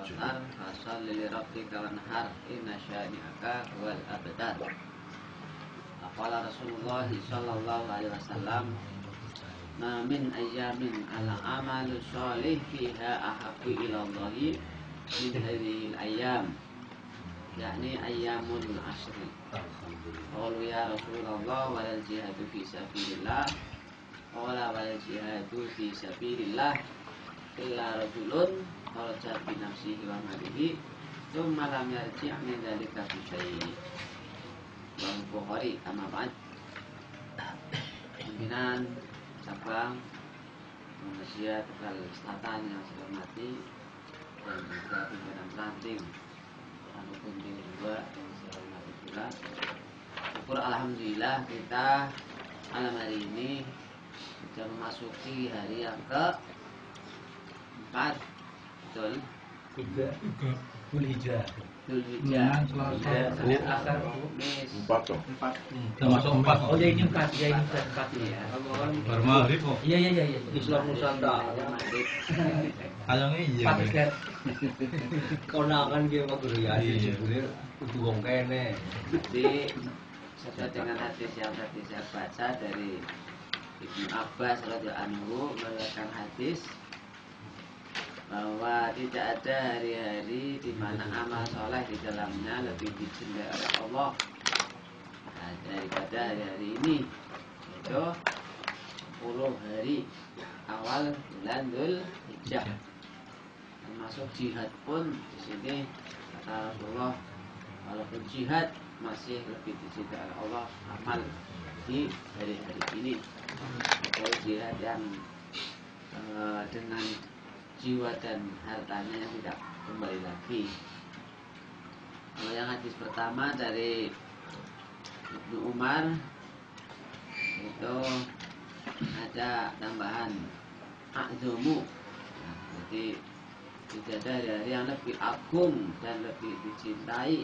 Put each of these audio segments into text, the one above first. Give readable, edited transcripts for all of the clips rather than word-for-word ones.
abtar fasholli li rabbika wanhar inna syani'aka huwal abtar. Qala Rasulullah sallallahu alaihi wasallam, ma min ayyamin al-amalu sholih fiha ahabbu ila Allahi min hadhil ayyam, yakni ayyamul asri. Qalu ya Rasulullah wal jihadu fi sabilillah. Qala wal jihadu fi sabilillah illa rajulun kharaja bi nafsihi wa malihi thumma lam yarji' min dzalika bi syai'. Bukhari. Amma ba'd. Pimpinan cabang Malaysia Tegal Selatan yang saya hormati, dan juga pimpinan ranting Rukun B2 yang saya hormati pula. Syukur alhamdulillah kita malam hari ini sudah memasuki hari yang ke-4. Betul? Dzulhijjah. Senin akhir Kamis 4 toh. 4. Termasuk 4. Oh, ya ini 4 ya. Baru maghrib kok. Iya. Islam Nusantara. Kayaknya iya. Paket. Konangan ge waktu ya jebule kudu wong kene. Jadi sesuai dengan hadis yang tadi saya baca dari Ibnu Abbas radhiyallahu anhu, meriwayatkan hadis bahwa tidak ada hari-hari di mana amal soleh di dalamnya lebih dicintai oleh Allah daripada hari-hari ini, yaitu 10 hari awal bulan Dzulhijjah. Termasuk jihad pun di sini kata Rasulullah, walaupun jihad masih lebih dicintai oleh Allah amal di hari-hari ini. Kalau jihad yang dengan jiwa dan hartanya yang tidak kembali lagi. Kalau yang hadis pertama dari Ibnu Umar itu ada tambahan a'dzamu. Nah, jadi tidak ada hari-hari yang lebih agung dan lebih dicintai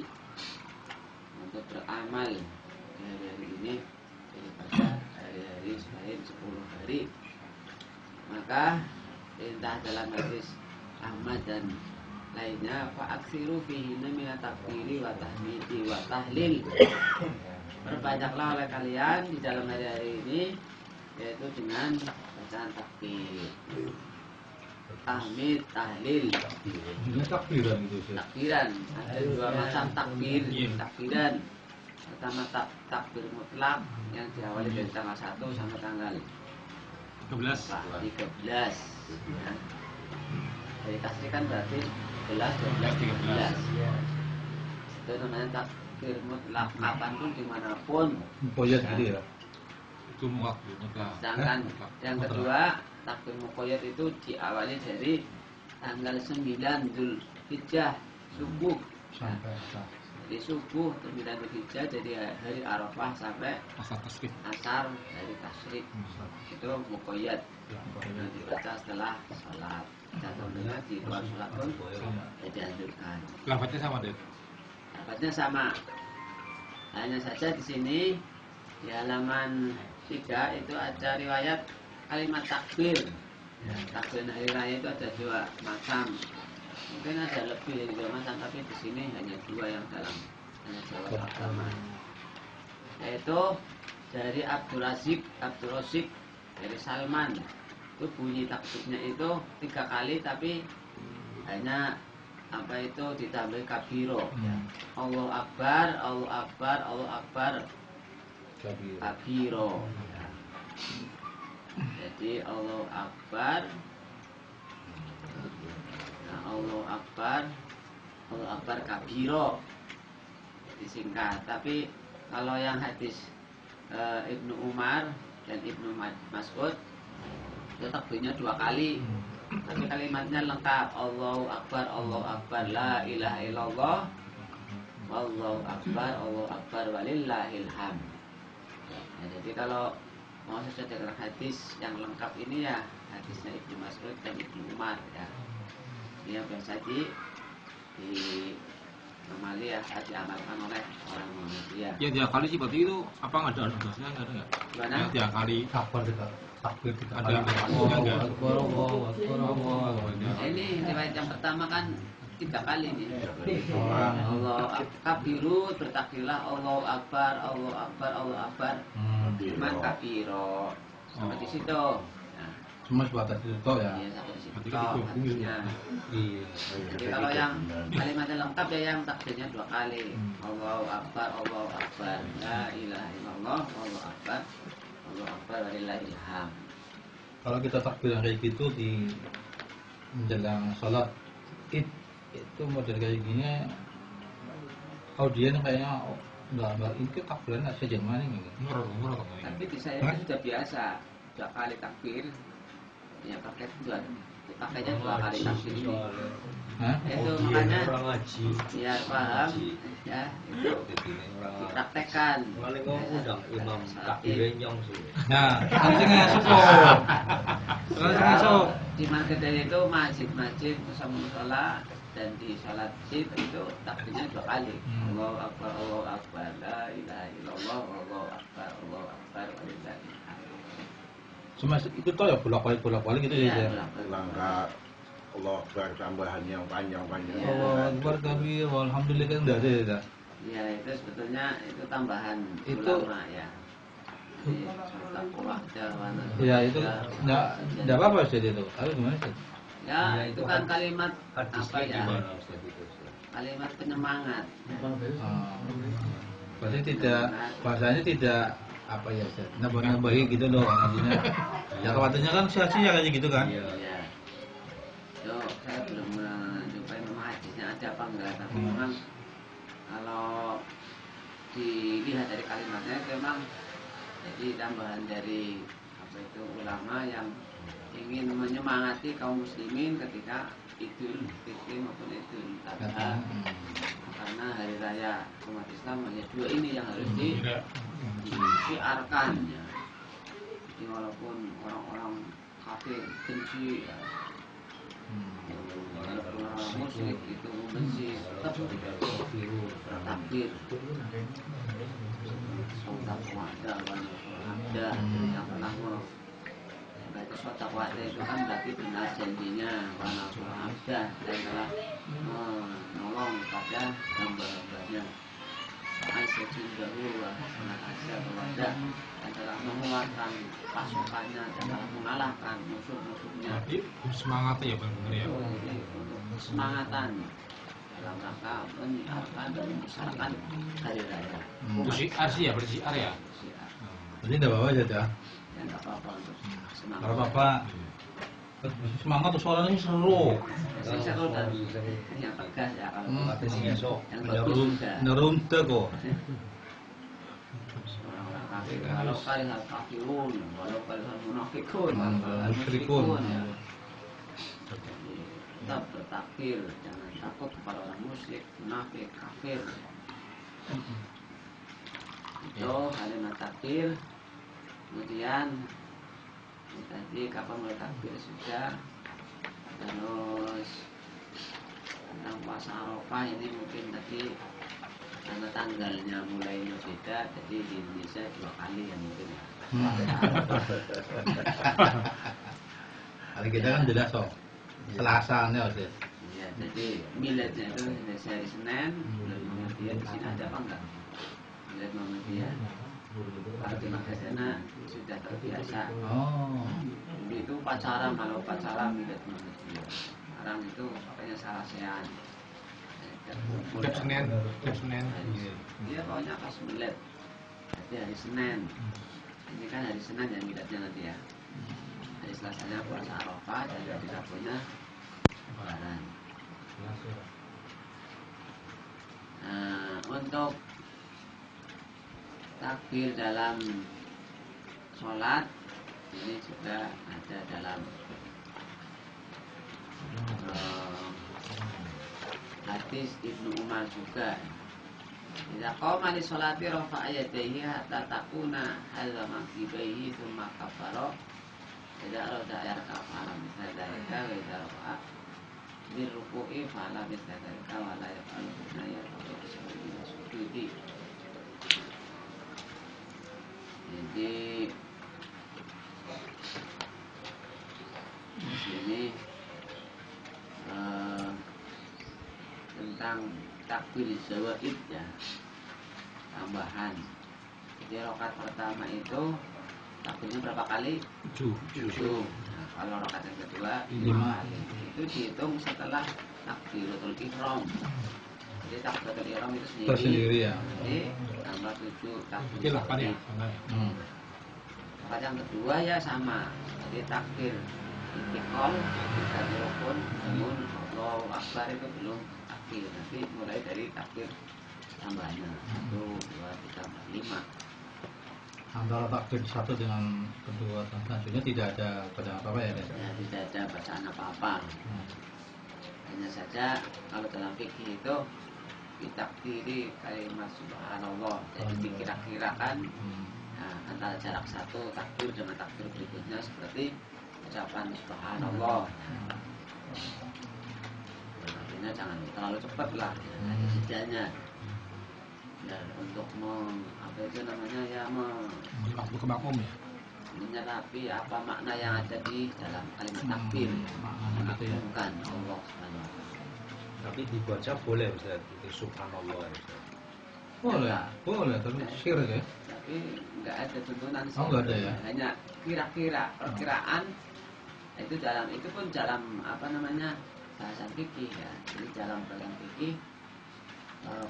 untuk beramal di hari-hari ini daripada hari-hari selain 10 hari. Maka perintah dalam hadis Ahmad dan lainnya, fa aksiru fihi min takbiri wa tahmidi wa tahlil. Perbanyaklah oleh kalian di dalam hari-hari ini, yaitu dengan bacaan takbir, tahmid, tahlil. Ini takbiran itu sih. Takbiran ada 2 macam takbir. Takbiran pertama takbir mutlak yang diawali dari tanggal 1 sampai tanggal 13. Ya. Dari tasri kan berarti 11, 12, 13. Itu namanya takbir mutlak, kapanpun dimanapun. Mukoyat gitu ya. Itu mutlak. Sedangkan yang kedua takbir mukoyat itu diawali dari tanggal 9 Dzulhijjah subuh. Sampai Jadi subuh 9 Dzulhijjah, jadi hari Arafah sampai asar dari tasyrik. Itu mukoyat. Yang dibaca setelah sholat. Dan tentunya di luar sholat pun dianjurkan. Lafadznya sama deh. Lafadznya sama. Hanya saja di sini di halaman 3 itu ada riwayat kalimat takbir. Ya, takbir hari raya itu ada 2 macam. Mungkin ada lebih dari 2 macam, tapi di sini hanya 2 yang dalam hanya jawab agama. Yaitu dari Abdul Razik dari Salman. Itu bunyi takbirnya itu 3 kali, tapi hanya ditambah kabiro. Allahu Akbar, Allahu Akbar, Allahu Akbar, kabiro. Jadi Allahu Akbar, Allahu Akbar, Allahu Akbar kabiro, disingkat. Tapi kalau yang hadis Ibnu Umar dan Ibnu Mas'ud itu takbirnya 2 kali, tapi kalimatnya lengkap. Allahu Akbar, Allahu Akbar, la ilaha illallah, Wallahu Akbar, walillahil hamd. Nah, jadi kalau mau sesuai dengan hadis yang lengkap ini ya hadisnya Ibnu Mas'ud dan Ibnu Umar ya. Ini yang biasa normali ya diamalkan oleh orang Muhammadiyah. Ya 3 kali sih berarti itu apa nggak ada dosanya, nggak ada nggak? Gimana? Ya 3 kali. Kapan takbir kita Ada kali. Ini riwayat yang pertama kan 3 kali nih. Oh. Allah kabiru, bertakbirlah Allahu Akbar, Allahu Akbar, Allahu Akbar. Cuman kabiro sampai di situ. Nah, Cuma sebatas itu toh ya. iya sampai di situ. Berarti kan digabung ya. Hadisnya. Iya. Jadi kalau yang kalimatnya lengkap ya yang takbirnya 2 kali. Allahu Akbar, Allahu Akbar. La ilaha illallah, Allahu Akbar. Allahu Akbar walillahil hamd. Kalau kita takbir kayak gitu di menjelang sholat id itu model kayak gini audien kayaknya enggak itu takbiran aja zaman ini gitu. Murah katanya. Tapi di saya itu sudah biasa 2 kali takbir. Ya pakainya 2 kali takbir ini. Hah? Itu makanya orang ngaji. biar paham ya itu dipraktekkan. Paling kau undang imam takbir nyong sih. Nah, nanti ngasuk kok. Nanti ngasuk. Di Magedaya itu masjid-masjid musola dan di salat id itu takbirnya 2 kali. Allahu Akbar, Allahu Akbar, la ilaha illallah, Allahu Akbar, Allahu Akbar, walillahil hamd. Cuma itu toh ya bolak-balik gitu ya. Langkah Allah Akbar tambahan yang panjang-panjang. Iya. Allah Akbar kabir alhamdulillah kan enggak ada ya. Ya itu sebetulnya itu tambahan Itu- ulama ya. Jadi, takwa jawana. Ya itu enggak apa-apa sih itu. Tapi gimana sih? Ya itu kan kalimat apa Hadisnya ya? gimana Ustaz itu? Kalimat penyemangat. Berarti tidak bahasanya tidak apa ya Ustaz, nambah-nambahi gitu loh artinya. Ya khawatirnya kan sia-sia kayak gitu kan. Iya. Ya. Yo, saya belum mencoba memang hadisnya ada apa enggak, tapi memang kalau dilihat dari kalimatnya itu memang jadi tambahan dari apa itu ulama yang ingin menyemangati kaum muslimin ketika Idul Fitri maupun Idul Adha, karena hari raya umat Islam hanya 2 ini yang harus disiarkan ya. Jadi walaupun orang-orang kafir benci ya, walaupun orang musyrik itu membenci, tetap takbir. Sotak wa'da ada yang pernah membaca sotak wa'da itu kan berarti benar janjinya, wana ada dan telah menolong pada hamba-hambanya. Aisyah dahulu sangat asya kepada dan telah menguatkan pasukannya dan telah mengalahkan musuh-musuhnya. Berarti semangat ya benar-benar ya. Ini untuk kesemangatan dalam rangka menyiarkan dan membesarkan hari raya. Itu syiar sih ya, berarti syiar ya. Siar. Jadi enggak apa-apa aja dah. Ya nggak apa-apa untuk semangat. Kalau apa semangat tuh suaranya seru. Saya seru dan yang tegas ya kalau Katanya sok. yang bagus juga. Nerunte kok. Orang-orang kafir kalau kalian kafirun, walau kalian munafikun, Musyrikun. ya. Jadi, tetap bertakbir, jangan takut kepada orang musyrik, munafik, kafir. Itu kalimat takbir. Kemudian ini tadi kapan mulai takbir sudah. Terus tentang puasa Arafah ini mungkin tadi karena tanggalnya mulai berbeda, jadi di Indonesia 2 kali ya mungkin ya. Hari kita kan jelas kok. Selasanya Ustaz. Ya, jadi miladnya itu Indonesia hari Senin, bulan Muhammadiyah di sini ada apa enggak? Milad Muhammadiyah. Kalau di Magedaya sudah terbiasa. Oh. Dulu itu pacaran, kalau pacaran milad Muhammadiyah. Sekarang itu pakainya Sarasean. Tiap Senin. Iya pokoknya pas milad. Jadi hari Senin. Ini kan hari Senin ya miladnya nanti ya. Hari Selasanya puasa Arafah dan hari Rabunya Lebaran. Nah, untuk takbir dalam sholat ini juga ada dalam hadis Ibnu Umar juga. Idza qama li sholati rafa'a yadayhi hatta takuna hadza maqibaihi tsumma kafara. Idza arada yarka fa'ala mithla dzalika wa idza rafa'a bi ruku'i fa'ala mithla dzalika wa la yaf'alu ma yarfa'u bi sujudi. Jadi di sini tentang takbir zawaid ya, tambahan. Jadi rakaat pertama itu takbirnya berapa kali? 7. 7. Nah, kalau rakaat yang kedua 5 kali. Itu dihitung setelah takbiratul ihram. Jadi takbiratul ihram itu tersendiri ya. Jadi tambah 7 takbir. Oke lah, Pak ya. Rakaat yang kedua ya sama. Jadi takbir intikal ketika dirukun namun Allahu Akbar itu belum takbir. Nanti mulai dari takbir tambahnya 1, 2, 3, 4, 5. Antara takbir satu dengan kedua dan selanjutnya tidak ada bacaan apa ya? Ya, tidak ada bacaan apa-apa. Hanya saja kalau dalam fikih itu ditakdiri kalimat subhanallah. Jadi dikira-kirakan nah, antara jarak satu takbir dengan takbir berikutnya seperti ucapan subhanallah. Artinya jangan terlalu cepat lah, setidaknya. Dan untuk apa itu namanya ya Waktu ke makmum ya. menyerapi apa makna yang ada di dalam kalimat takbir, maknanya gitu ya. bukan Allah Subhanahu wa taala. Tapi dibaca boleh Ustaz, itu subhanallah Ustaz. Boleh, tapi syirik ya. Tapi nggak ada tuntunan sih. Oh, nggak ada ya? Hanya kira-kira perkiraan itu pun dalam apa namanya bahasa fikih ya. Jadi dalam fikih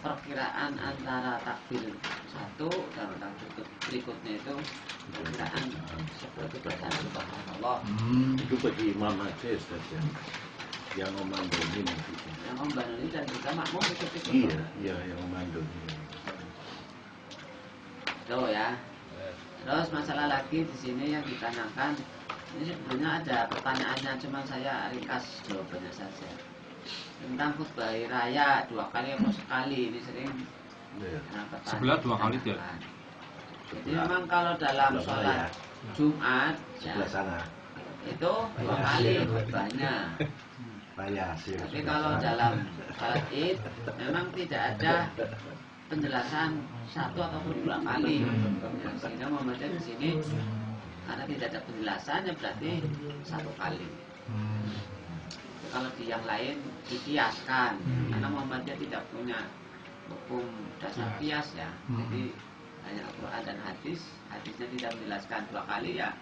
perkiraan antara takbir satu dan takbir berikutnya itu perkiraan seperti bacaan subhanallah. Itu bagi imam aja Ustaz ya. Yang memandu nanti. Yang membantu ini dan juga makmum ikut-ikut. Iya, yang memandu. Tuh ya. Terus masalah lagi di sini yang ditanyakan, ini sebenarnya ada pertanyaannya, cuma saya ringkas jawabannya saja. Tentang khutbah hari raya 2 kali atau sekali, ini sering pertanyaan. Sebelah 2 kali dia. Jadi memang kalau dalam sholat Jumat ya, Sebelah sana. itu 2 kali khutbahnya. Tapi kalau dalam sholat Id memang tidak ada penjelasan 1 ataupun 2 kali. Ya, sehingga Muhammadiyah di sini karena tidak ada penjelasannya berarti 1 kali. Kalau di yang lain dikiaskan, karena Muhammadiyah tidak punya hukum dasar kias ya. Jadi hanya Al-Quran dan hadisnya tidak menjelaskan 2 kali ya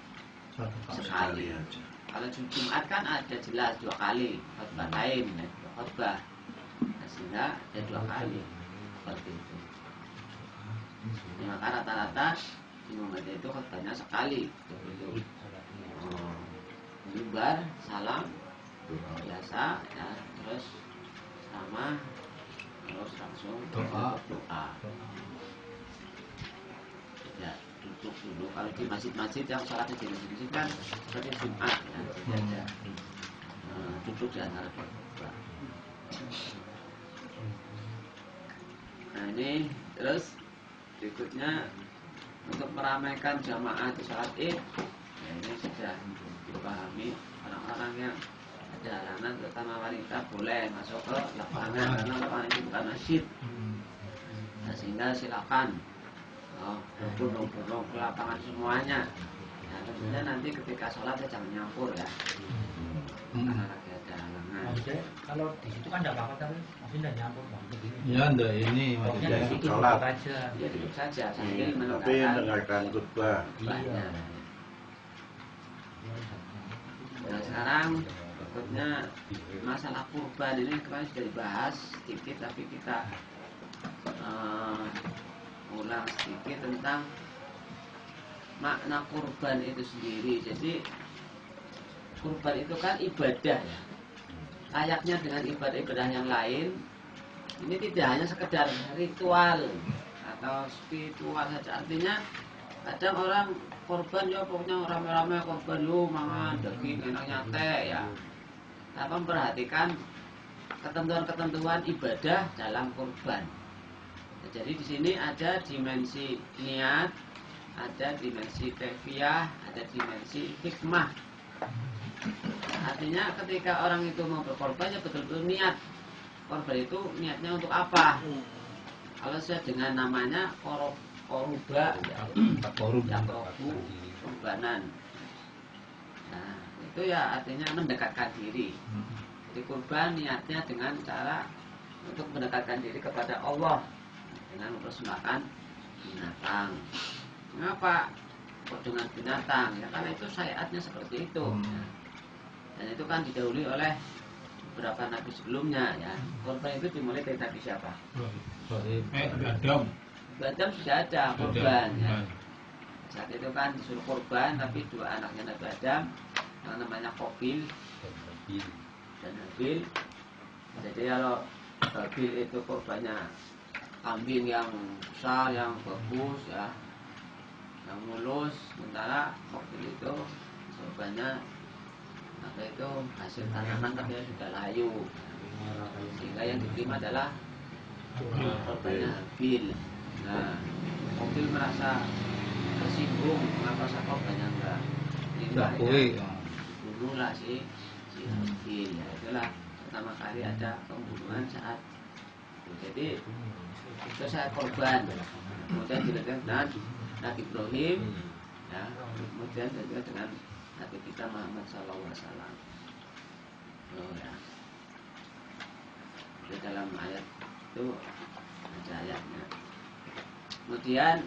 sekali. Kalau Jumat kan ada jelas 2 kali khutbah lain, khutbah, sehingga ada 2 kali seperti itu. Ya, maka rata-rata di Muhammadiyah itu khutbahnya sekali, begitu. Mimbar, salam, biasa, ya, terus sama, terus langsung doa. Ya, duduk dulu. Kalau di masjid-masjid yang sholatnya di masjid kan seperti Jumat, ya, tidak ada duduk di antara dua. Nah ini terus berikutnya untuk meramaikan jamaah di sholat Id, ya, ini sudah dipahami orang-orang yang ada halangan, terutama wanita boleh masuk ke lapangan karena lapangan itu bukan masjid. Nah, sehingga silakan ke lapangan semuanya. Nah, tentunya nanti ketika sholat ya jangan nyampur ya, karena lagi ada halangan. Maksudnya kalau di situ kan tidak apa-apa tapi maksudnya tidak nyampur bang begini. Ya enggak ini Pokoknya maksudnya. di situ sholat. duduk aja. Ya duduk saja sambil Tapi mendengarkan mendengarkan khutbah. khutbahnya. Nah sekarang berikutnya masalah kurban ini kemarin sudah dibahas sedikit, tapi kita ulang sedikit tentang makna kurban itu sendiri. Jadi kurban itu kan ibadah ya. Layaknya dengan ibadah-ibadah yang lain, ini tidak hanya sekedar ritual atau spiritual saja. Artinya kadang orang korban ya pokoknya rame-rame korban lu mangan daging enaknya teh ya. Tanpa memperhatikan ketentuan-ketentuan ibadah dalam kurban. Nah, jadi di sini ada dimensi niat, ada dimensi kefiyah, ada dimensi hikmah. Artinya ketika orang itu mau berkorban ya betul-betul niat. Korban itu niatnya untuk apa? Kalau saya dengan namanya koruba ya, kurbanan. Nah, itu ya artinya mendekatkan diri. Jadi kurban niatnya dengan cara untuk mendekatkan diri kepada Allah dengan mempersembahkan binatang. Mengapa kok dengan binatang? Ya karena itu syariatnya seperti itu. Dan itu kan didahului oleh beberapa nabi sebelumnya ya. Korban itu dimulai dari nabi siapa? Adam. Adam sudah ada korban ya. Saat itu kan disuruh korban, tapi dua anaknya Nabi Adam yang namanya Qabil dan Habil. Jadi kalau Habil itu korbannya kambing yang besar, yang bagus ya, yang mulus, sementara Qabil itu korbannya apa itu hasil tanaman tapi sudah layu, sehingga yang diterima adalah korbannya Habil. Nah, Qabil merasa tersinggung, mengapa saya korbannya enggak diakui ya. Dibunuhlah si Habil ya. Itulah pertama kali ada pembunuhan saat itu. Jadi itu saya korban, kemudian dilanjutkan dengan Nabi Ibrahim ya, kemudian juga dengan Nabi kita Muhammad SAW. Oh ya, di dalam ayat itu ada ayatnya. Kemudian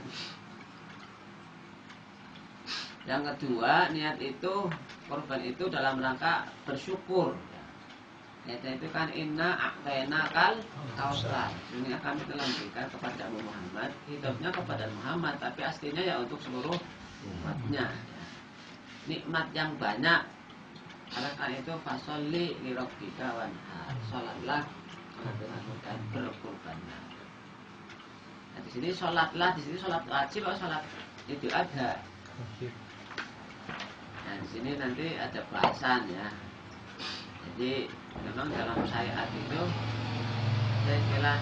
yang kedua, niat itu, korban itu dalam rangka bersyukur. Niatnya itu kan inna a'tainakal kausar. Dunia kami telah memberikan kepada Muhammad, hidupnya kepada Muhammad, tapi aslinya ya untuk seluruh umatnya. Nikmat yang banyak. Karena itu fasolli li rabbika wanhar. Salatlah dan berkorbanlah. Nah, di sini salatlah, di sini salat wajib atau salat Idul Adha. Nah, di sini nanti ada bahasan ya. Jadi memang dalam syariat itu ada istilah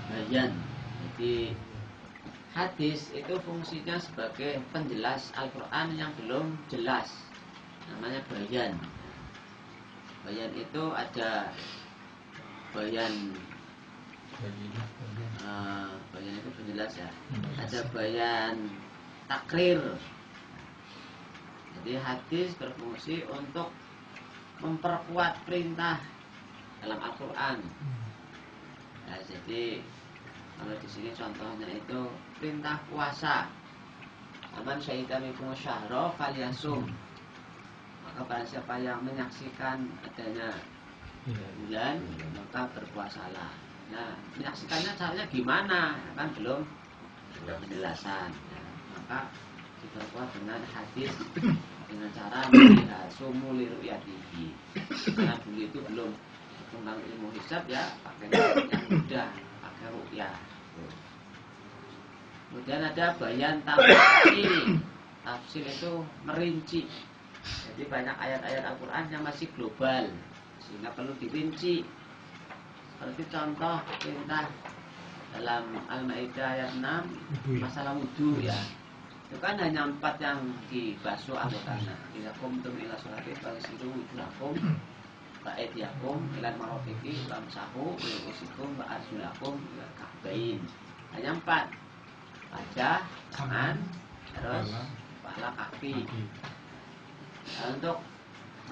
bayan. Jadi hadis itu fungsinya sebagai penjelas Al-Quran yang belum jelas, namanya bayan. Bayan itu ada bayan bayan itu penjelas ya. Ada bayan takrir. Jadi hadis berfungsi untuk memperkuat perintah dalam Al-Quran. Nah, jadi kalau di sini contohnya itu perintah puasa. Aman syahidan minkum syahra falyasum. Maka barang siapa yang menyaksikan adanya bulan, maka berpuasalah. Nah, menyaksikannya caranya gimana? Kan belum penjelasan. Nah, maka diperkuat dengan hadis dengan cara melihat sumu liru'yatihi. Karena dulu itu belum tentang ilmu hisab ya, pakai yang mudah, pakai ru'yah. Kemudian ada bayan tafsil. Tafsil itu merinci. Jadi banyak ayat-ayat Al-Quran yang masih global, sehingga perlu dirinci. Seperti contoh perintah dalam Al-Ma'idah ayat 6 masalah wudhu ya. Itu kan hanya 4 yang dibasuh anggotanya. Idza qumtum ila sholati faghsilu wujuhakum wa aydiyakum ila marafiqi wamsahu bi ru'usikum wa arjulakum ila ka'bain. Hanya 4. Wajah, tangan, terus kepala, kaki. Nah, untuk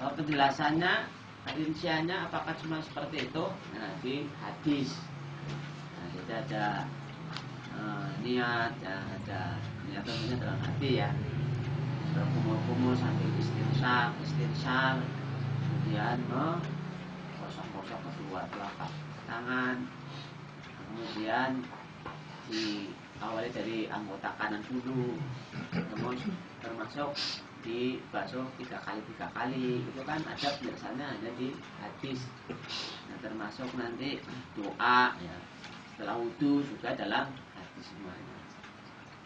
penjelasannya, rinciannya apakah cuma seperti itu? Nah, di hadis. Nah, jadi ada niat, ya, ada niat tentunya dalam hati ya. Berkumul-kumul sambil istinsar, kemudian kosong-kosong kedua telapak tangan, kemudian diawali dari anggota kanan dulu, kemudian termasuk dibasuh 3 kali. Itu kan ada penjelasannya hanya di hadis. Nah, termasuk nanti doa ya, setelah wudhu juga dalam hadis semuanya.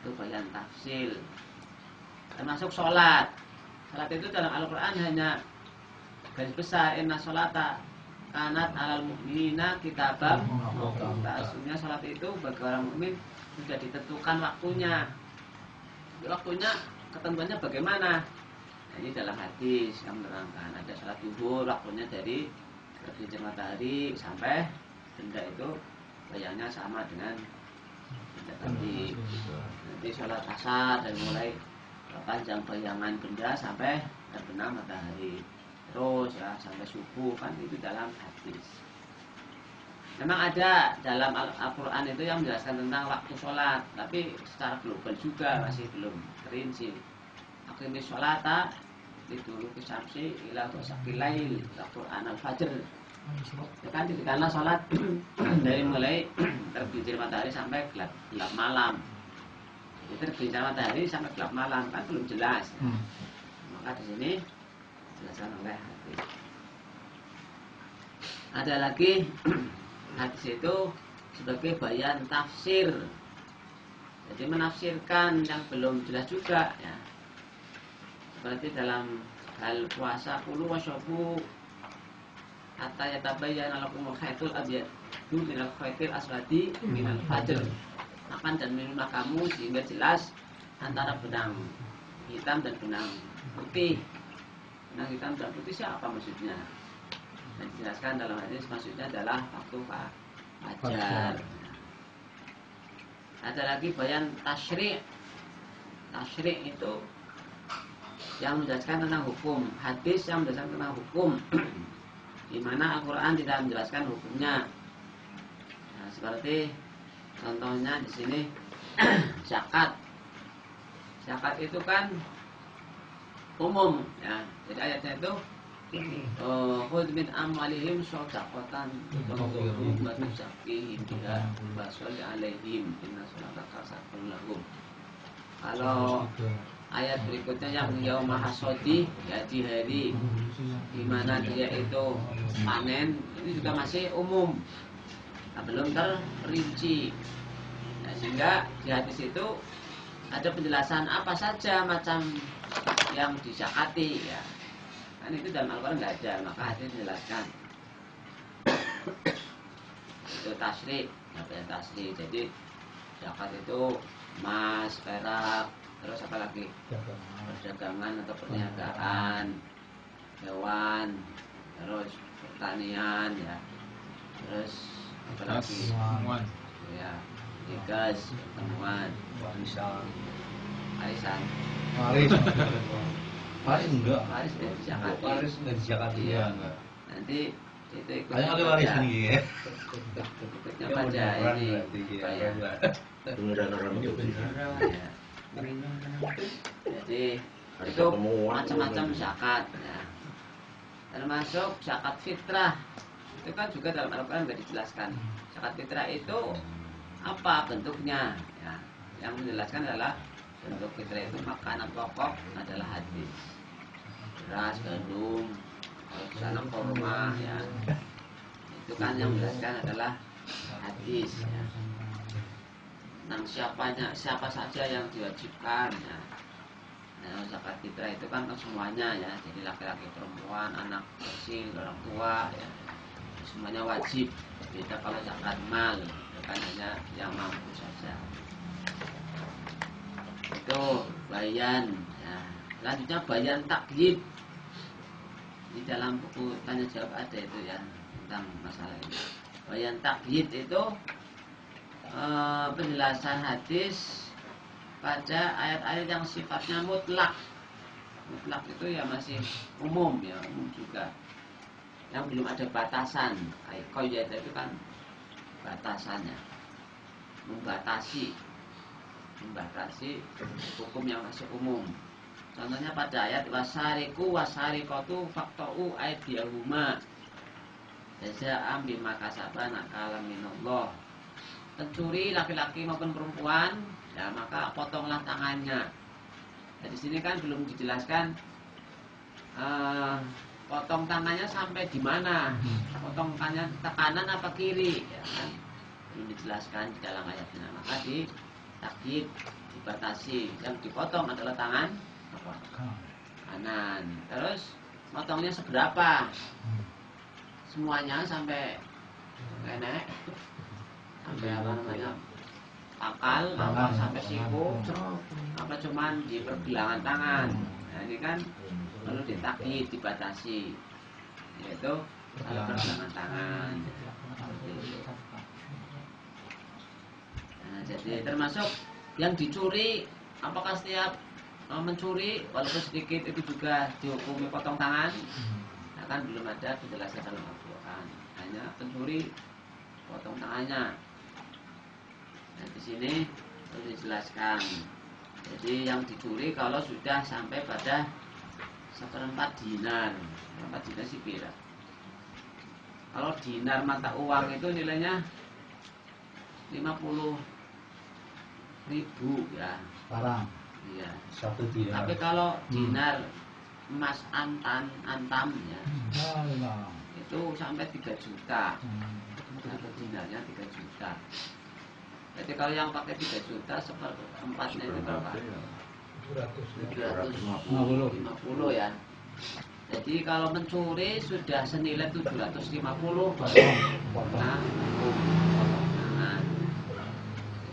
Itu bayan tafsil. Termasuk sholat. Sholat itu dalam Al-Quran hanya garis besar inna sholata kanat alal mu'minina kitabam mauquta. Aslinya sholat itu bagi orang mukmin sudah ditentukan waktunya. Waktunya ketentuannya bagaimana? Nah, ini dalam hadis yang menerangkan ada sholat zuhur waktunya dari terbitnya matahari sampai benda itu bayangnya sama dengan benda tadi. Nanti sholat asar dari mulai panjang bayangan benda sampai terbenam matahari, terus ya sampai subuh, kan itu dalam hadis. Memang ada dalam Al-Quran itu yang menjelaskan tentang waktu sholat, tapi secara global juga masih belum terinci. Aqimis sholata liduluki syamsi ila ghasaqil lail, Al-Quran Al-Fajr. Ya kan ditekanlah sholat dari mulai tergelincir matahari sampai gelap malam. Tergelincir matahari sampai gelap malam kan belum jelas. Maka di sini dijelaskan oleh hadis. Ada lagi hadis itu sebagai bayan tafsir, jadi menafsirkan yang belum jelas juga ya. Seperti dalam hal puasa kulu wasyabu hatta yatabayyana lakumul khaitul abyadu minal khaitil aswadi minal fajr. Makan dan minumlah kamu sehingga jelas antara benang hitam dan benang putih. Benang hitam dan putih siapa maksudnya? Dan dijelaskan dalam hadis maksudnya adalah waktu fajar. Ada lagi bayan tasyri'. Tasyri' itu yang menjelaskan tentang hukum, hadis yang menjelaskan tentang hukum, di mana Al-Quran tidak menjelaskan hukumnya. Nah, seperti contohnya di sini zakat. Zakat itu kan umum, ya. Jadi ayatnya itu khudh min amwalihim shadaqatan tutahhiruhum wa tuzakkihim biha wa sholli 'alaihim inna sholataka sakanun lahum. Kalau ayat berikutnya yang yaumul hasodi, ya di hari di mana dia itu panen, ini juga masih umum, nah, belum terperinci. Nah, sehingga di hadis itu ada penjelasan apa saja macam yang dizakati, ya. Kan itu dalam Al-Quran nggak ada, maka hadis menjelaskan. Itu tasri, ya tasri. Jadi zakat itu emas, perak, terus apa lagi? Perdagangan atau perniagaan, hewan, terus pertanian, ya. Terus apa lagi? Ya, gas, pertemuan, warisan. Waris enggak. Waris dari zakat. Waris nggak dizakati ya. Nanti itu ikut. Hanya ada waris nih ya. Ikutnya pada ini. Kemudian orang itu Ya. Jadi itu macam-macam zakat. Ya. Termasuk zakat fitrah. Itu kan juga dalam Al-Quran sudah dijelaskan. Zakat fitrah itu apa bentuknya? Ya. Yang menjelaskan adalah bentuk fitrah itu makanan pokok adalah hadis, beras, gandum, sana kurma, ya. Itu kan yang menjelaskan adalah hadis, ya. Nah, siapa saja yang diwajibkan, ya. Nah, zakat fitrah itu kan semuanya, ya. Jadi laki-laki, perempuan, anak kecil, orang tua, ya. Semuanya wajib. Beda kalau zakat mal, itu kan hanya yang mampu saja. Itu bayan, ya. Selanjutnya bayan takyid. Di dalam buku tanya jawab ada itu, ya, tentang masalah ini. Bayan takyid itu penjelasan hadis pada ayat-ayat yang sifatnya mutlak. Mutlak itu ya masih umum, ya, umum juga. Yang belum ada batasan. Qayyad itu kan batasannya, membatasi hukum yang masih umum. Contohnya pada ayat wasariku wasarikatu faqta'u aydiyahuma jazaa'an bima kasaba nakalam minallah. Pencuri laki-laki maupun perempuan, ya, maka potonglah tangannya. Nah, di sini kan belum dijelaskan potong tangannya sampai di mana. Potong tangannya ke kanan apa kiri, ya kan? Belum dijelaskan di dalam ayatnya. Maka di takyid, dibatasi, yang dipotong adalah tangan apa? Kanan. Terus potongnya seberapa? Semuanya sampai nenek, sampai apa namanya, akal, apa sampai siku, apa cuman di pergelangan tangan. Nah, ini kan perlu ditakyid, dibatasi, yaitu kalau pergelangan tangan. Nah, jadi termasuk yang dicuri, apakah setiap mencuri walaupun sedikit itu juga dihukumi potong tangan? Nah, kan belum ada penjelasan dalam Al-Quran. Hanya pencuri potong tangannya. Nah, di sini harus dijelaskan. Jadi yang dicuri kalau sudah sampai pada 1/4 dinar. 1/4 dinar sih beda. Kalau dinar mata uang itu nilainya 50.000 ya. Sekarang Iya. 1 dinar. Tapi kalau dinar emas antam ya, itu sampai 3 juta. Satu dinarnya 3 juta. Jadi kalau yang pakai 3 juta seperempatnya itu berapa? 750 ya. Jadi kalau mencuri sudah senilai 750 baru nah,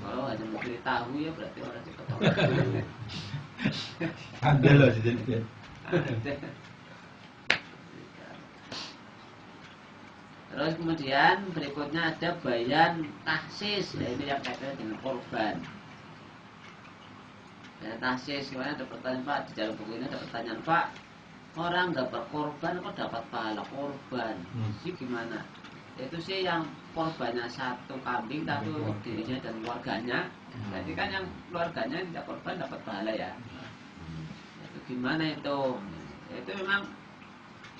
kalau hanya mencuri tahu ya berarti orang dipotong. ada loh jadi. Terus kemudian berikutnya ada bayan tahsis. Nah, ini yang kaitannya dengan korban. Bayan tahsis, gimana ada pertanyaan Pak, di dalam buku ini ada pertanyaan Pak, orang nggak berkorban kok dapat pahala korban? Sih gimana? Itu sih yang korbannya 1 kambing tapi untuk dirinya dan keluarganya. Jadi kan yang keluarganya tidak korban dapat pahala ya. Itu gimana itu? Itu memang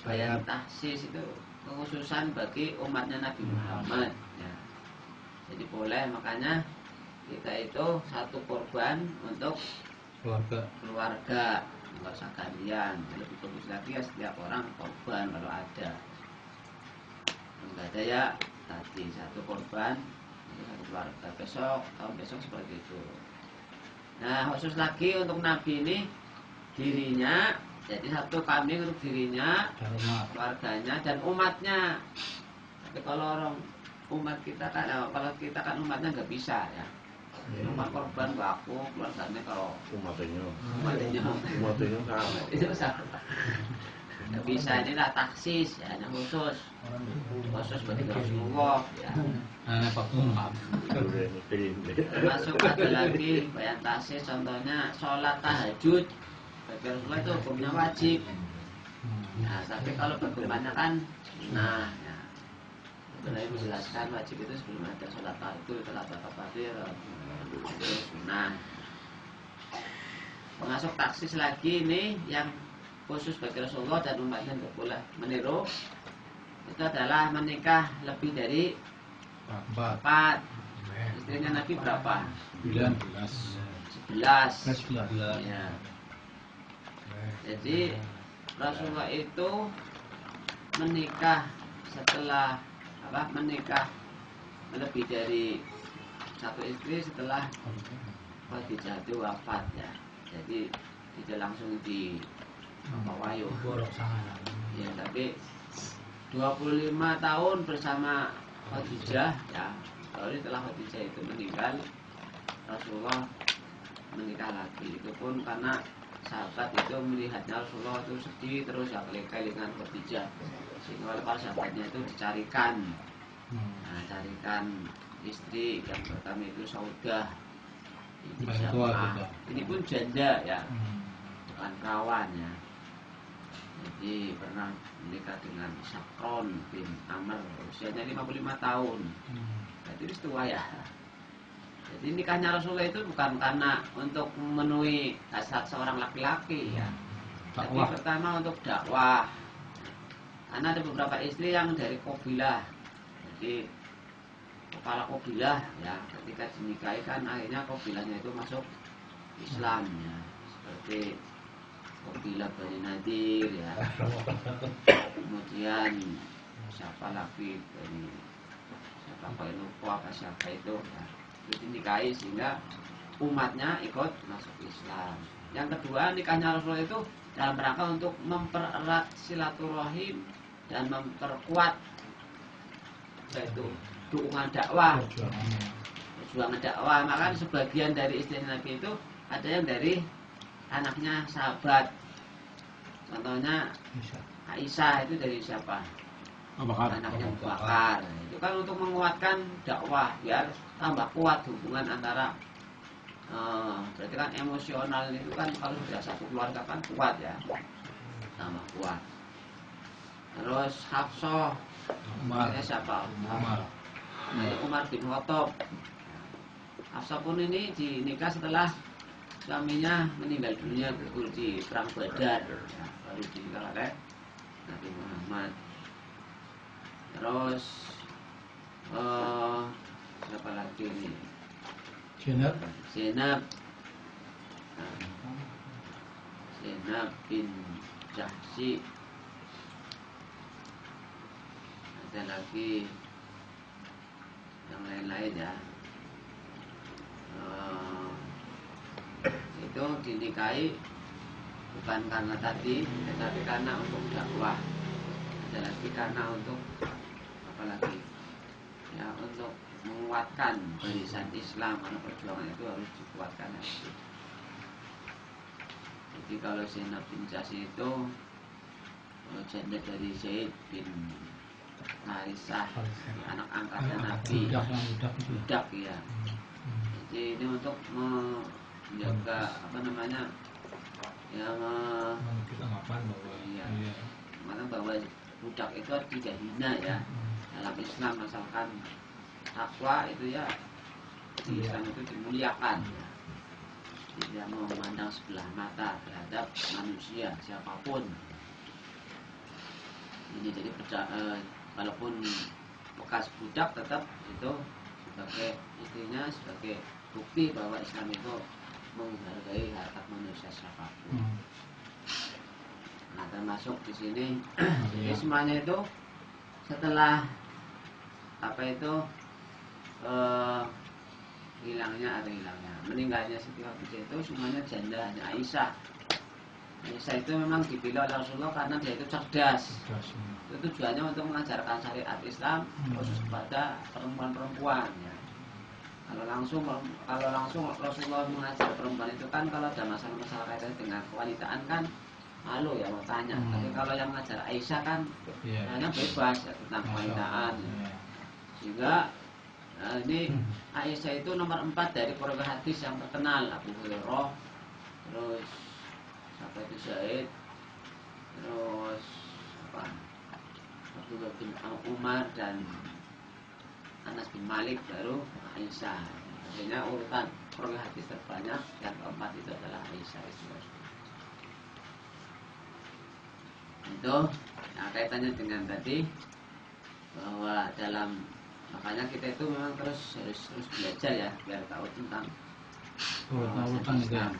bayan tahsis itu kekhususan bagi umatnya Nabi Muhammad ya. Jadi boleh, makanya kita itu 1 korban untuk keluarga, nggak usah gantian. Lebih bagus lagi ya setiap orang korban kalau ada. Enggak ada ya tadi 1 korban untuk 1 keluarga. Tahun besok seperti itu. Nah khusus lagi untuk Nabi ini dirinya, jadi 1 kambing untuk dirinya, keluarganya dan umatnya. Tapi kalau orang umat kita kan, kalau kita kan umatnya nggak bisa ya. Umat korban aku, keluarganya kalau Umatnya sama. Itu sama. Nggak bisa, inilah taksis ya, hanya khusus bagi Rasulullah ya. Termasuk ada lagi bayan taksis, contohnya sholat tahajud. Bagi Rasulullah itu hukumnya wajib. Nah, tapi kalau bagaimana kan, nah, ya. Sebenarnya menjelaskan wajib itu sebelum ada sholat tahajud, sholat takbir, itu sunnah. Masuk taksis lagi ini yang khusus bagi Rasulullah dan umatnya tidak boleh meniru. Itu adalah menikah lebih dari 4. Istrinya Nabi berapa? 11. Ya. Jadi Rasulullah itu menikah setelah menikah lebih dari 1 istri setelah Khadijah itu wafat ya. Jadi tidak langsung di wayu. Ya, tapi 25 tahun bersama Khadijah ya. Lalu setelah Khadijah itu meninggal, Rasulullah menikah lagi. Itu pun karena sahabat itu melihatnya Rasulullah itu sedih terus ya, kelingan Khadijah, sehingga oleh para sahabatnya itu dicarikan. Nah, carikan istri yang pertama itu Saudah. Ini pun janda ya, bukan kawan ya. Jadi pernah menikah dengan Sakron bin Amr, usianya 55 tahun. Jadi itu tua ya. Jadi nikahnya Rasulullah itu bukan karena untuk memenuhi hasrat seorang laki-laki ya. Tapi pertama untuk dakwah. Karena ada beberapa istri yang dari kabilah. Jadi kepala kabilah ya, ketika dinikahi kan akhirnya kabilahnya itu masuk Islam ya. Seperti kabilah Bani Nadir ya. Kemudian siapa lagi dari siapa lupa apa siapa itu ya. Itu dinikahi sehingga umatnya ikut masuk Islam. Yang kedua, nikahnya Rasulullah itu dalam rangka untuk mempererat silaturahim dan memperkuat yaitu dukungan dakwah, perjuangan dakwah. Maka sebagian dari istri Nabi itu ada yang dari anaknya sahabat. Contohnya Aisyah itu dari siapa? Anaknya Abu Bakar. Itu kan untuk menguatkan dakwah biar tambah kuat hubungan antara berarti kan emosional itu kan kalau sudah 1 keluarga kan kuat ya, tambah kuat. Terus Hafsah, siapa? namanya Umar bin Khattab. Hafsah pun ini dinikah setelah suaminya meninggal dunia gugur di perang Badar, ya, baru dinikah oleh Nabi Muhammad. Terus siapa lagi ini? Zainab bin Jahsy. Ada lagi yang lain-lain ya. Itu dinikahi bukan karena tadi, tetapi karena untuk dakwah. Ada lagi karena untuk apa lagi? Ya, untuk menguatkan barisan Islam, karena perjuangan itu harus dikuatkan. Jadi kalau Zainab bin Jahsy itu janda dari Zaid bin Harisah, anak angkatnya Nabi, budak ya. Jadi ini untuk menjaga apa namanya, ya mana bahwa budak itu tidak hina ya dalam Islam, asalkan takwa itu ya di Islam itu dimuliakan ya. Tidak memandang sebelah mata terhadap manusia siapapun. Ini jadi walaupun bekas budak tetap itu sebagai istrinya, sebagai bukti bahwa Islam itu menghargai hak manusia siapapun. Nah, termasuk di sini jadi semuanya itu setelah apa itu meninggalnya Siti Khadijah itu semuanya janda hanya Aisyah. Aisyah itu memang dipilih oleh Rasulullah karena dia itu cerdas. Itu tujuannya untuk mengajarkan syariat Islam khusus kepada perempuan-perempuan ya. Kalau langsung Rasulullah mengajar perempuan itu kan kalau ada masalah-masalah kaitan dengan kewanitaan kan malu ya mau tanya. Tapi kalau yang mengajar Aisyah kan hanya bebas ya, tentang kewanitaan ya. Sehingga ini Aisyah itu nomor 4 dari keluarga hadis yang terkenal. Abu Hurairah, terus siapa itu Zaid, terus apa Abdullah bin Umar dan Anas bin Malik, baru Aisyah. Artinya urutan keluarga hadis terbanyak yang keempat itu adalah Aisyah itu. Nah, kaitannya dengan tadi bahwa dalam makanya kita itu memang harus belajar ya biar tahu tentang Islam.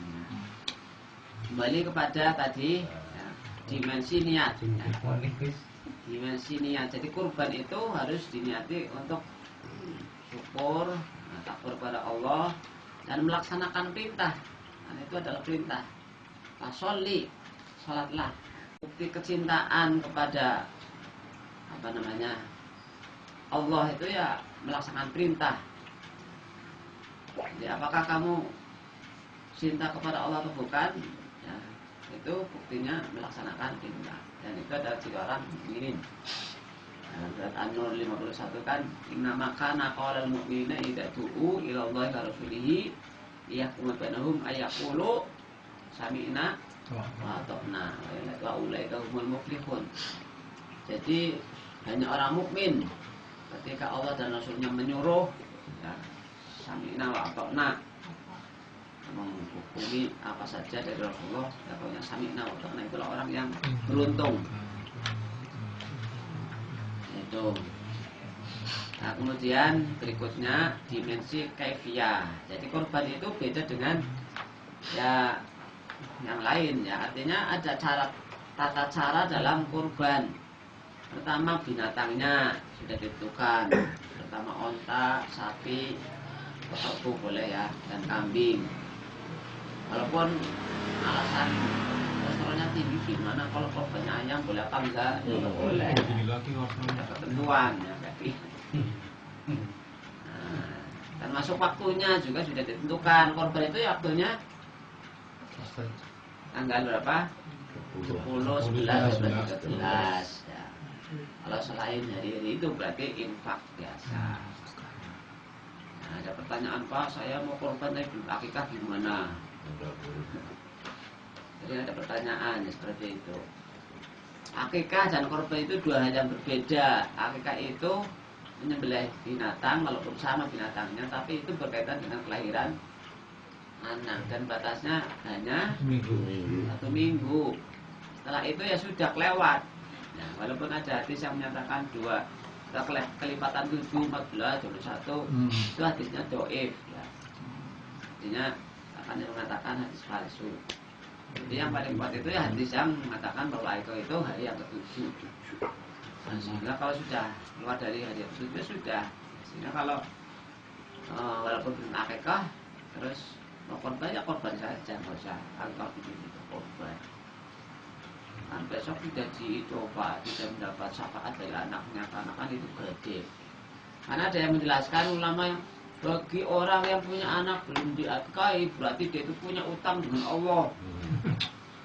Kembali kepada tadi ya, dimensi niat. Dimensi niat. Jadi kurban itu harus diniati untuk syukur, takbir kepada Allah dan melaksanakan perintah. Dan itu adalah perintah. Sholli, salatlah. Bukti kecintaan kepada apa namanya Allah itu ya melaksanakan perintah. Jadi apakah kamu cinta kepada Allah atau bukan? Ya, itu buktinya melaksanakan perintah. Dan itu adalah ciri orang mukminin. Surat An-Nur 51 kan, inna makana qaulal mu'minina idza du'u ila Allahi wa rasulihi liyahkum bainahum ayaqulu sami'na wa ata'na wa ulaika humul muflihun. Jadi hanya orang mukmin ketika Allah dan Rasulnya menyuruh ya, sami'na wa ata'na, menghukumi apa saja dari Rasulullah ya, pokoknya sami'na wa ata'na, itulah orang yang beruntung itu. Nah, kemudian berikutnya dimensi kaifiyah. Jadi kurban itu beda dengan ya yang lain ya. Artinya ada tata cara dalam kurban. Pertama binatangnya sudah ditentukan. Pertama onta, sapi, kerbau boleh ya, dan kambing. Walaupun alasan kolesterolnya tinggi gimana, kalau korbannya ayam boleh apa enggak? Tidak boleh. Ada ketentuan ya tapi. Nah, termasuk waktunya juga sudah ditentukan. Korban itu ya waktunya tanggal berapa? 10, 11, 12, 13 ya. Kalau selain hari itu berarti infak biasa. Nah, ada pertanyaan, Pak, saya mau korban tapi belum akikah gimana? Jadi ada pertanyaan ya, seperti itu. Akikah dan korban itu dua hal yang berbeda. Akikah itu menyembelih binatang walaupun sama binatangnya, tapi itu berkaitan dengan kelahiran anak dan batasnya hanya Minggu. 1 minggu. Setelah itu ya sudah kelewat. Ya, walaupun ada hadis yang menyatakan 2 kelipatan 7, 14, 21 itu hadisnya doif ya. Artinya akan mengatakan hadis palsu. Jadi yang paling kuat itu ya hadis yang mengatakan bahwa itu hari yang ke-7. Nah, sehingga kalau sudah keluar dari hari yang ke-7 sudah. Sehingga kalau walaupun belum akikah terus mau korban ya korban saja, nggak usah angkat itu korban. Kan besok tidak dicoba, tidak mendapat syafaat dari anaknya karena kan itu gede. Karena ada yang menjelaskan ulama yang bagi orang yang punya anak belum diakikahi berarti dia itu punya utang dengan Allah.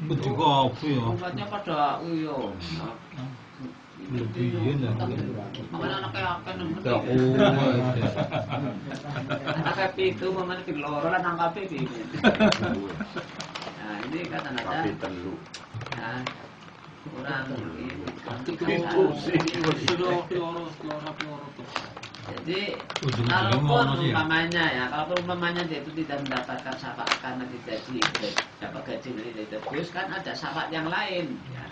Itu juga apa ya? Umpatnya pada uyo. Lebih ya. Makanya anaknya akan Tak anaknya itu mana di loro lah nangkap ini. Nah ini kan Tapi ada telu. nah, kurang ini. Itu sih. Jadi ujung-ujungnya kalaupun mau sih ya. umpamanya ya, kalaupun umpamanya dia itu tidak mendapatkan syafaat karena tidak dapat gaji dari ditebus, kan ada syafaat yang lain. Ya.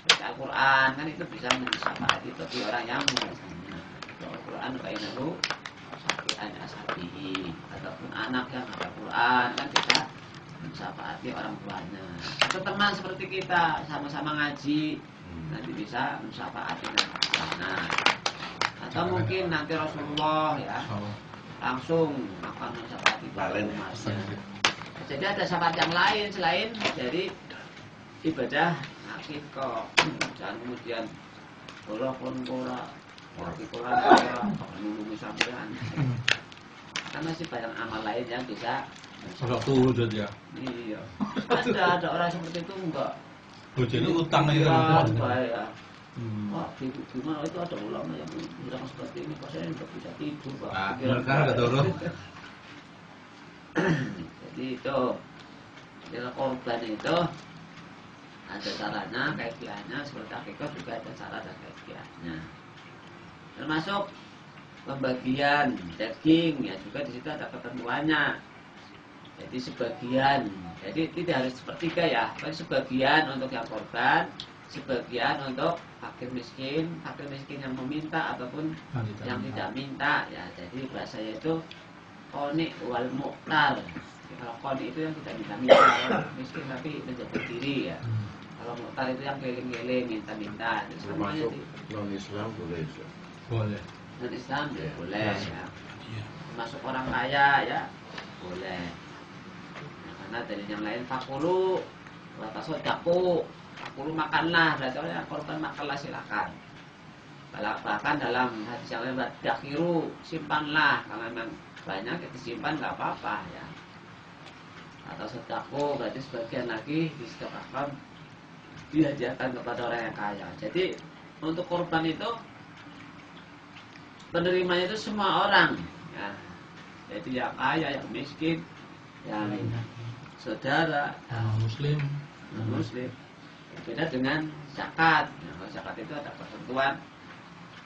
Baca Al-Quran kan itu bisa menjadi syafaat itu bagi orang yang membacanya. Itu Al-Quran bainahu syafi'an ashabihi, ataupun anak yang ada Quran kan bisa mensyafaati orang tuanya. Atau teman seperti kita sama-sama ngaji nanti bisa mensyafaati anak. Atau mungkin nanti Rasulullah ya langsung akan mensyafaati umatnya. Jadi ada syafaat yang lain selain dari ibadah akikah. Jangan kemudian pun nulungi sampean. Karena masih banyak amal lain yang bisa Satu udah ya. iya. Ada orang seperti itu enggak. Bojone utang itu. Bayar. Wah, gimana itu ada ulama yang bilang seperti ini, kok saya nggak bisa tidur, Pak. Nah, Pikiran kan ada turun. Jadi itu, bila korban itu ada caranya, kaifiahnya, seperti akikah juga ada cara dan kaifiahnya. Termasuk pembagian daging, ya juga di situ ada ketentuannya. Jadi sebagian, jadi tidak harus sepertiga ya, tapi sebagian untuk yang korban, sebagian untuk fakir miskin yang meminta ataupun yang tidak minta ya. Jadi bahasanya itu qani wal mu'tar. Kalau qani itu yang tidak minta, kalau miskin tapi menjaga diri ya. Kalau mu'tar itu yang keliling-keliling minta-minta. Termasuk non-Islam boleh. Boleh. Non Islam ya boleh ya. Termasuk orang kaya ya boleh. Nah, karena dari yang lain fakulu wa tasaddaqu. Fakulu makanlah, berarti orang korban makanlah silakan. Bahkan dalam hadis yang lain dakhiru, simpanlah. Kalau memang banyak itu simpan nggak apa-apa ya. Atau sedekah berarti sebagian lagi disedekahkan dihadiahkan kepada orang yang kaya. Jadi untuk korban itu penerimanya itu semua orang ya. Jadi yang kaya, yang miskin, yang saudara, Muslim. muslim. Beda dengan zakat. Nah, kalau zakat itu ada ketentuan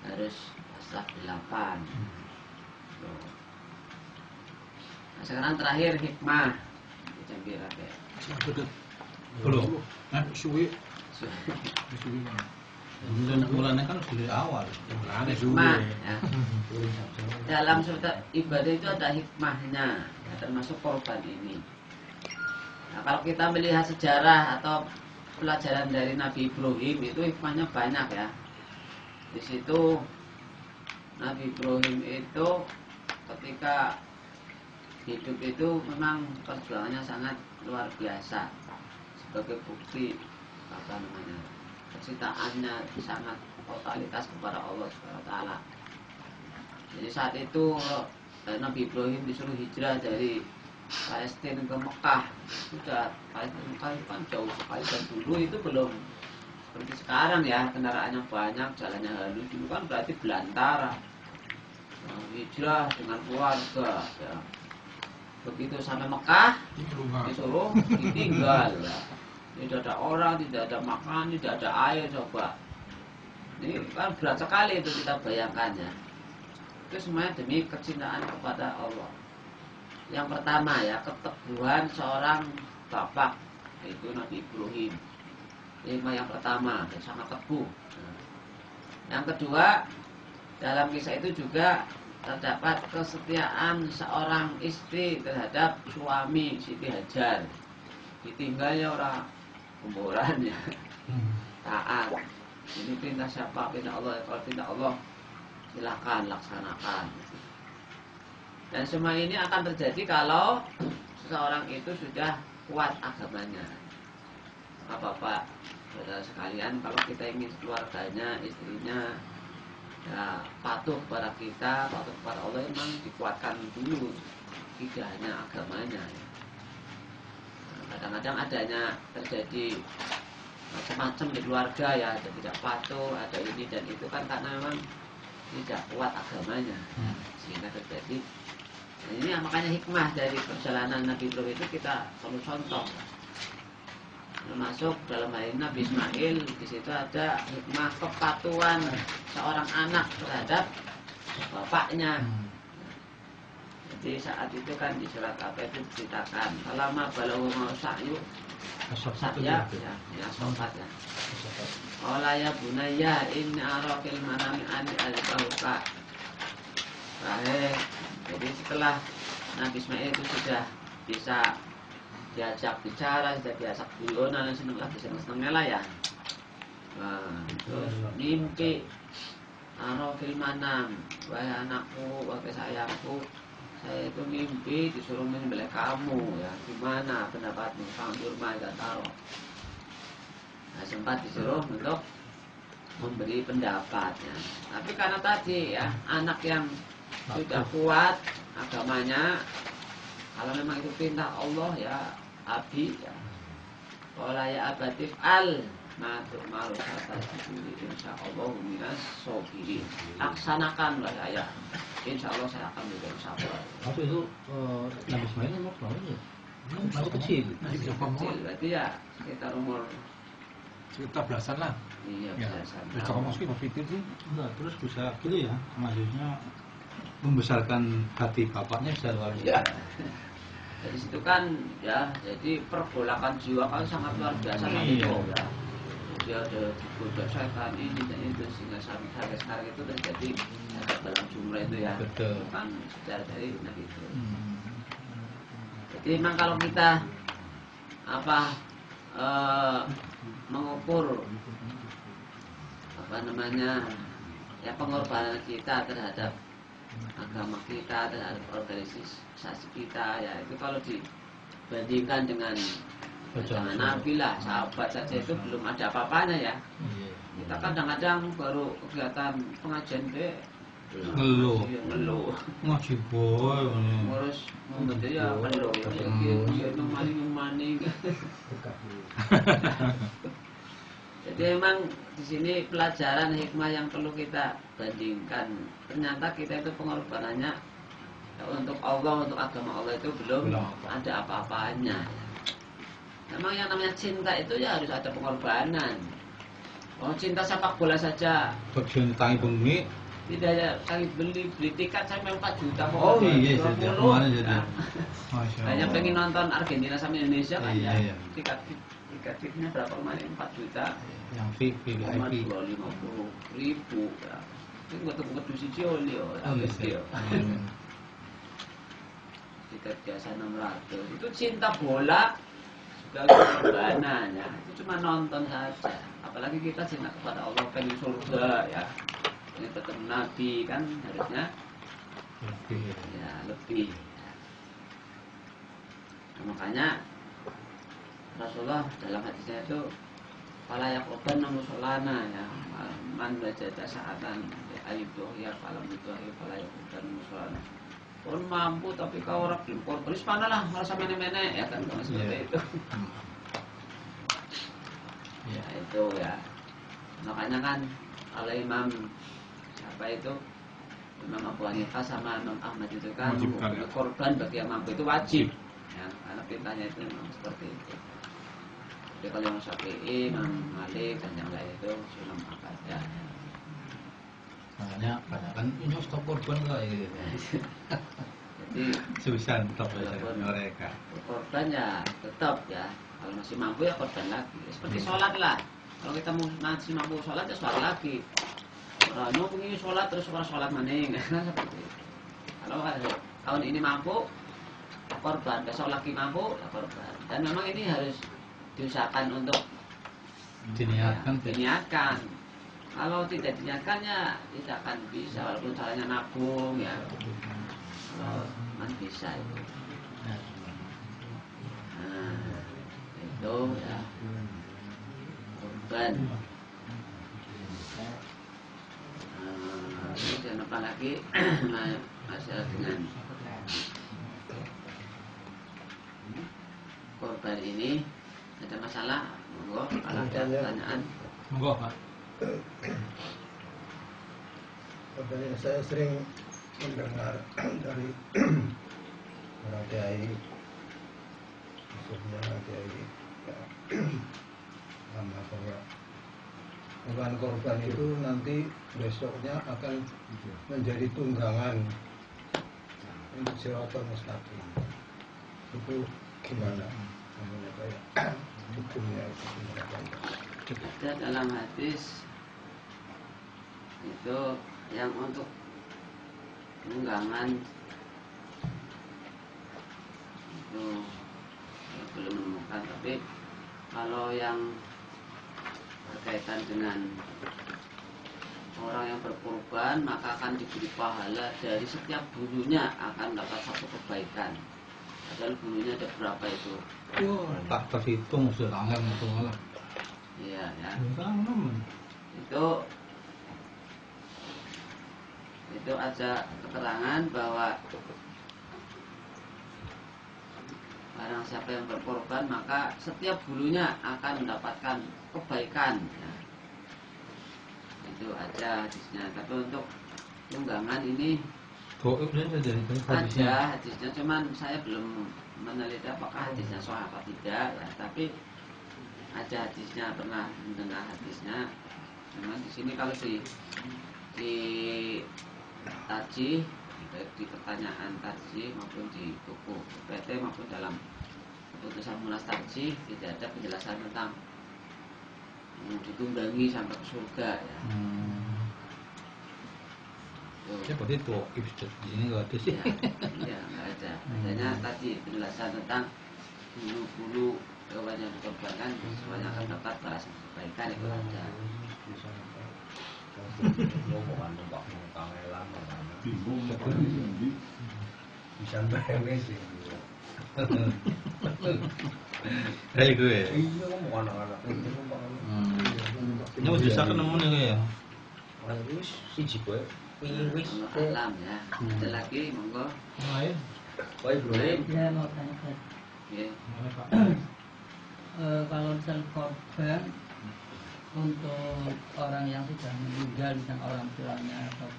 harus aslah 8. Nah, sekarang terakhir hikmah. Dicampur apa? Belum. Suwi. Mulanya kan dari awal. Hikmah. Ya. Dalam suatu ibadah itu ada hikmahnya, ya, termasuk korban ini. Nah, kalau kita melihat sejarah atau pelajaran dari Nabi Ibrahim itu hikmahnya banyak ya. Di situ Nabi Ibrahim itu ketika hidup itu memang perjuangannya sangat luar biasa. Sebagai bukti kecintaannya sangat totalitas kepada Allah Subhanahu wa taala. Jadi saat itu Nabi Ibrahim disuruh hijrah dari Palestina ke Mekah. Sudah Palestina Mekah itu kan jauh sekali dan dulu itu belum seperti sekarang ya, kendaraannya banyak, jalannya halus. Dulu kan berarti belantara. Nah, hijrah dengan keluarga ya. Begitu sampai Mekah disuruh ditinggal ya. Tidak ada orang, tidak ada makan, tidak ada air. Coba ini kan berat sekali itu kita bayangkannya. Itu semuanya demi kecintaan kepada Allah. Yang pertama ya, keteguhan seorang bapak, yaitu Nabi Ibrahim. Hikmah yang pertama, dan sangat teguh. Yang kedua, dalam kisah itu juga terdapat kesetiaan seorang istri terhadap suami Siti Hajar. Ditinggalnya orang kuburan ya, taat. Ini perintah siapa? Perintah Allah. Kalau perintah Allah, silakan laksanakan. Dan semua ini akan terjadi kalau seseorang itu sudah kuat agamanya. Bapak-bapak, saudara sekalian, kalau kita ingin keluarganya, istrinya ya patuh kepada kita, patuh kepada Allah, memang dikuatkan dulu, tidak hanya agamanya. Kadang-kadang adanya terjadi macam-macam di keluarga ya, ada tidak patuh, ada ini dan itu kan karena memang tidak kuat agamanya, sehingga terjadi. Nah, ini makanya hikmah dari perjalanan Nabi Ibrahim itu kita perlu contoh. Termasuk dalam hal ini Nabi Ismail, di situ ada hikmah kepatuhan seorang anak terhadap bapaknya. Jadi saat itu kan di surat apa itu diceritakan, selama balau mau sa'yu saya ya sobat ya. Qala ya bunayya inni ara fil manami anni alqauka. Baik. Jadi setelah Nabi Ismail itu sudah bisa diajak bicara, sudah diajak guyonan, seneng lagi seneng lah ya. Nah, terus mimpi ara fil manam, wahai anakku, wahai sayangku, saya itu mimpi disuruh menyembelih kamu ya, gimana pendapatmu? Panggil dan taruh. Nah, sempat disuruh untuk memberi pendapatnya. Tapi karena tadi ya, anak yang sudah kuat agamanya, kalau memang itu perintah Allah ya abi ya. Qala ya abatif al matur ma'ruf insyaallah minas sabirin. Laksanakanlah saya. Insyaallah saya akan menjadi sabar. Waktu itu Nabi Ismail umur berapa ya? Masih kecil. Masih Kecil, berarti ya sekitar umur sekitar belasan lah. iya Ya. belasan Terus tahun. kamu mesti berpikir sih. Enggak, terus bisa gitu ya. Maksudnya membesarkan hati bapaknya bisa luar Ya. biasa. Dari situ kan ya, jadi pergolakan jiwa kan sangat luar biasa kan itu ya. Dia ada digoda setan ini dan itu sehingga sampai sekarang itu terjadi dalam jumlah itu ya. Betul. Itu kan sejarah dari Nabi itu. Jadi memang kalau kita mengukur ya pengorbanan kita terhadap agama kita, terhadap organisasi kita ya, itu kalau dibandingkan dengan Nabi lah, sahabat saja itu belum ada apa-apanya ya. Kita kadang-kadang baru kegiatan pengajian Ngeluh. ngeluh Ngaji boy. ngurus membentuk ya ngeluh ya maning. Jadi memang di sini pelajaran hikmah yang perlu kita bandingkan. Ternyata kita itu pengorbanannya untuk Allah, untuk agama Allah itu belum ada apa-apanya. Memang yang namanya cinta itu ya harus ada pengorbanan. Oh, cinta sepak bola saja Bagian tangi bumi. tidak ya, kali beli tiket sampai 4 juta. Oh iya, jadi kemarin jadi. Nah, Masya Allah. banyak pengen nonton Argentina sama Indonesia kan Iya, ya. iya. Tiketnya berapa kemarin? 4 juta. Yang VIP. 250.000 ya. Itu nggak tunggu ke siji oli ya. Habis dia. Tiket biasa 600. Itu cinta bola juga pengorbanan ya. Itu cuma nonton saja. Apalagi kita cinta kepada Allah, pengen surga ya. Ini ketemu Nabi kan harusnya ya lebih. Nah, makanya Rasulullah dalam hadisnya itu fala yaqraban musolana ya, man bajada sa'atan ayuh ya falam itu fala yaqraban musolana. Pun mampu tapi kau orang belum korban, mana lah merasa mene-mene ya kan, seperti itu. Ya itu ya. Makanya kan kalau Imam apa itu Imam Abu Hanifah sama Imam Ahmad itu kan korban bagi yang mampu itu wajib ya, karena perintahnya itu memang seperti itu. Jadi kalau yang Syafi'i, Imam Malik dan yang lain itu sunnah apa ya. makanya kan ini stop korban kok gitu. Jadi Susah stop Walaupun- mereka. korban ya tetap ya, kalau masih mampu ya korban lagi. Seperti sholat lah, kalau kita masih mampu sholat ya sholat lagi. Orang pengen sholat terus orang sholat maning kan seperti itu. Kalau tahun ini mampu korban, besok lagi mampu ya korban. Dan memang ini harus diusahakan untuk Diniatkan ya, diniatkan. Kalau tidak diniatkan ya tidak akan bisa, walaupun caranya nabung ya. Kalau man bisa itu. Nah, itu ya korban. Kemudian apa lagi masalah dengan korban ini ada masalah? Monggo kalau ada pertanyaan. monggo Pak. Sebenarnya saya sering mendengar dari para kiai, khususnya kiai lama bahwa hewan korban itu nanti besoknya akan menjadi tunggangan untuk siratal mustaqim. Itu gimana? Namanya kayak hukumnya itu gimana? Ada dalam hadis itu yang untuk tunggangan itu saya belum menemukan, tapi kalau yang berkaitan dengan orang yang berkorban maka akan diberi pahala dari setiap bulunya, akan dapat satu kebaikan. Padahal bulunya ada berapa itu? Tak terhitung sudah tangan itu malah. Iya ya. Tangan. Itu ada keterangan bahwa barang siapa yang berkorban maka setiap bulunya akan mendapatkan kebaikan ya. Itu ada hadisnya. Tapi untuk tunggangan ini Goib saja dari hadisnya. ada hadisnya, cuman saya belum meneliti apakah hadisnya sahih apa tidak ya. Tapi ada hadisnya, pernah mendengar hadisnya. Cuman di sini kalau di taji, baik di pertanyaan taji maupun di buku PT maupun dalam keputusan munas taji tidak ada penjelasan tentang ditunggangi sampai ke surga ya. Ya berarti itu di sini nggak ada sih. Ya nggak ada. Adanya tadi penjelasan tentang bulu-bulu hewan yang dikorbankan semuanya akan dapat balasan kebaikan, itu ada. Ngomongan numpak kangelan bisa bayangin sih. Kayak gue. Iya ngomong anak-anak itu numpak. Ini udah bisa ketemu nih ya. Orang wis siji kowe. Wis Alam ya. Ada lagi monggo. Lain. kowe bro. Ya mau tanya Ya. kalau misal korban untuk orang yang sudah meninggal, misalnya orang tuanya atau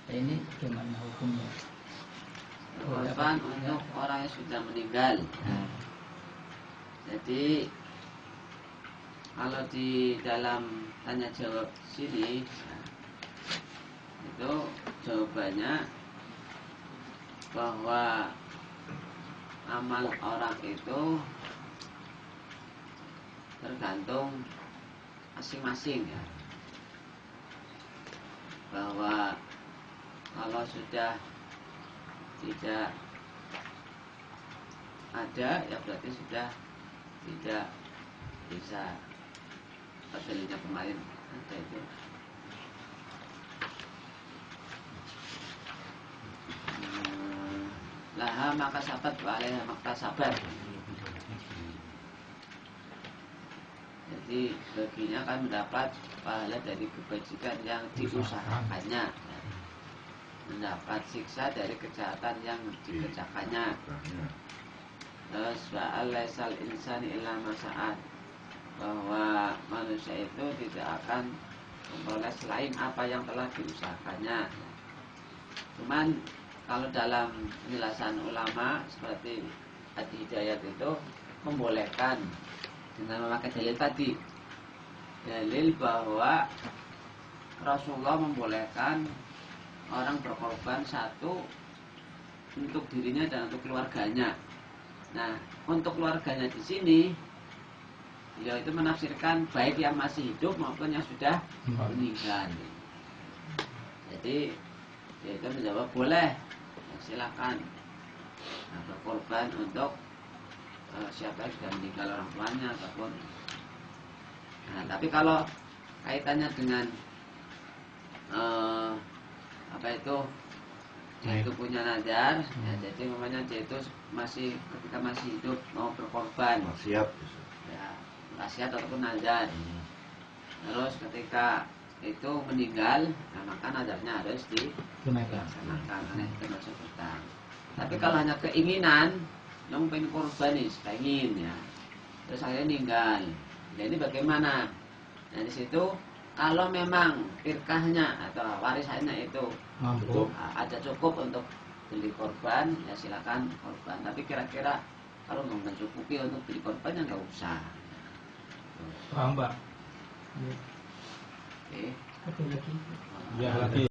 ini gimana hukumnya? Korban untuk orang yang sudah meninggal. Jadi kalau di dalam tanya jawab sini itu jawabannya bahwa amal orang itu tergantung masing-masing ya. Bahwa kalau sudah tidak ada ya berarti sudah tidak bisa. Dalilnya kemarin ada itu. Laha maka sabat wa alaiha maka sabat. Jadi baginya akan mendapat pahala dari kebajikan yang diusahakannya, mendapat siksa dari kejahatan yang dikerjakannya. Terus wa alaisal insani illa masa'at, bahwa manusia itu tidak akan memperoleh selain apa yang telah diusahakannya. Cuman kalau dalam penjelasan ulama seperti Ad-Hidayat itu membolehkan dengan memakai dalil tadi, dalil bahwa Rasulullah membolehkan orang berkorban satu untuk dirinya dan untuk keluarganya. Nah, untuk keluarganya di sini, yaitu menafsirkan baik yang masih hidup maupun yang sudah meninggal. Jadi, yaitu menjawab boleh, ya, silakan. Nah, berkorban untuk siapa yang sudah meninggal orang tuanya ataupun. Nah, tapi kalau kaitannya dengan apa itu? Dia itu punya nazar, ya, jadi namanya dia itu masih ketika masih hidup mau berkorban, Maksiat. ya, wasiat ataupun nazar. Terus ketika itu meninggal, nah, maka nazarnya harus dilaksanakan karena itu termasuk hutang. Tapi kalau hanya keinginan, yang pengen korban nih, pengen ya, terus akhirnya meninggal. Nah, ini bagaimana? Nah, di situ kalau memang firkahnya atau warisannya itu mampu ada cukup untuk beli korban, ya silakan korban. Tapi kira-kira kalau nggak mencukupi untuk beli korban, ya nggak usah. paham Pak? Oke. Ada lagi. Ya lagi